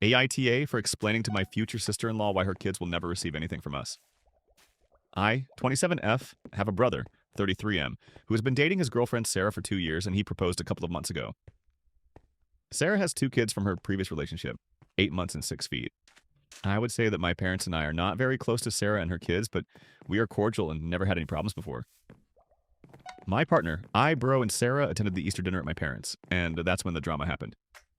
AITA for explaining to my future sister-in-law why her kids will never receive anything from us. I, 27F, have a brother, 33M, who has been dating his girlfriend Sarah for 2 years, and he proposed a couple of months ago. Sarah has 2 kids from her previous relationship, 8 months and 6 feet. I would say that my parents and I are not very close to Sarah and her kids, but we are cordial and never had any problems before. My partner, Bro, and Sarah attended the Easter dinner at my parents', and that's when the drama happened.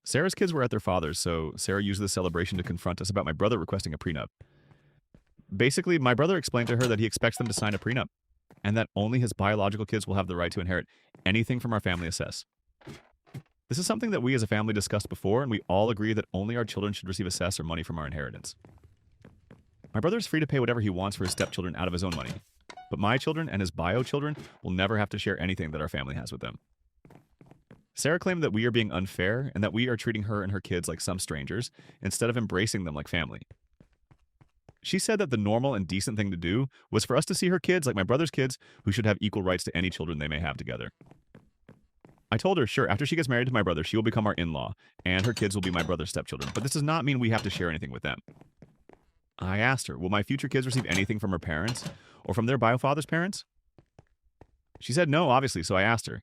Sarah's kids were at their father's, so Sarah used the celebration to confront us about my brother requesting a prenup. Basically, my brother explained to her that he expects them to sign a prenup, and that only his biological kids will have the right to inherit anything from our family assess. This is something that we as a family discussed before, and we all agree that only our children should receive assess or money from our inheritance. My brother is free to pay whatever he wants for his stepchildren out of his own money, but my children and his bio children will never have to share anything that our family has with them. Sarah claimed that we are being unfair and that we are treating her and her kids like some strangers instead of embracing them like family. She said that the normal and decent thing to do was for us to see her kids like my brother's kids, who should have equal rights to any children they may have together. I told her, sure, after she gets married to my brother, she will become our in-law, and her kids will be my brother's stepchildren, but this does not mean we have to share anything with them. I asked her, will my future kids receive anything from her parents or from their bio-father's parents? She said no, obviously, so I asked her,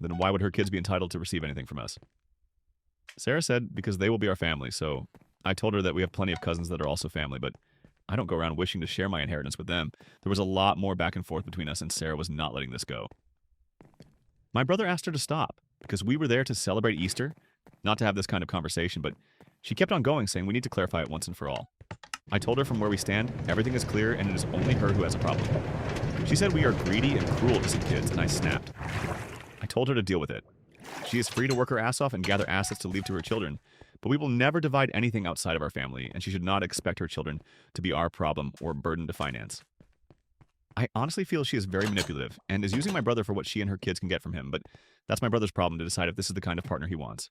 then why would her kids be entitled to receive anything from us? Sarah said, because they will be our family, so I told her that we have plenty of cousins that are also family, but I don't go around wishing to share my inheritance with them. There was a lot more back and forth between us, and Sarah was not letting this go. My brother asked her to stop, because we were there to celebrate Easter, not to have this kind of conversation, but she kept on going, saying we need to clarify it once and for all. I told her from where we stand, everything is clear, and it is only her who has a problem. She said we are greedy and cruel to some kids, and I snapped. I told her to deal with it. She is free to work her ass off and gather assets to leave to her children, but we will never divide anything outside of our family, and she should not expect her children to be our problem or burden to finance. I honestly feel she is very manipulative and is using my brother for what she and her kids can get from him, but that's my brother's problem to decide if this is the kind of partner he wants.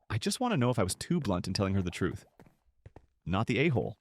I just want to know if I was too blunt in telling her the truth. Not the a-hole.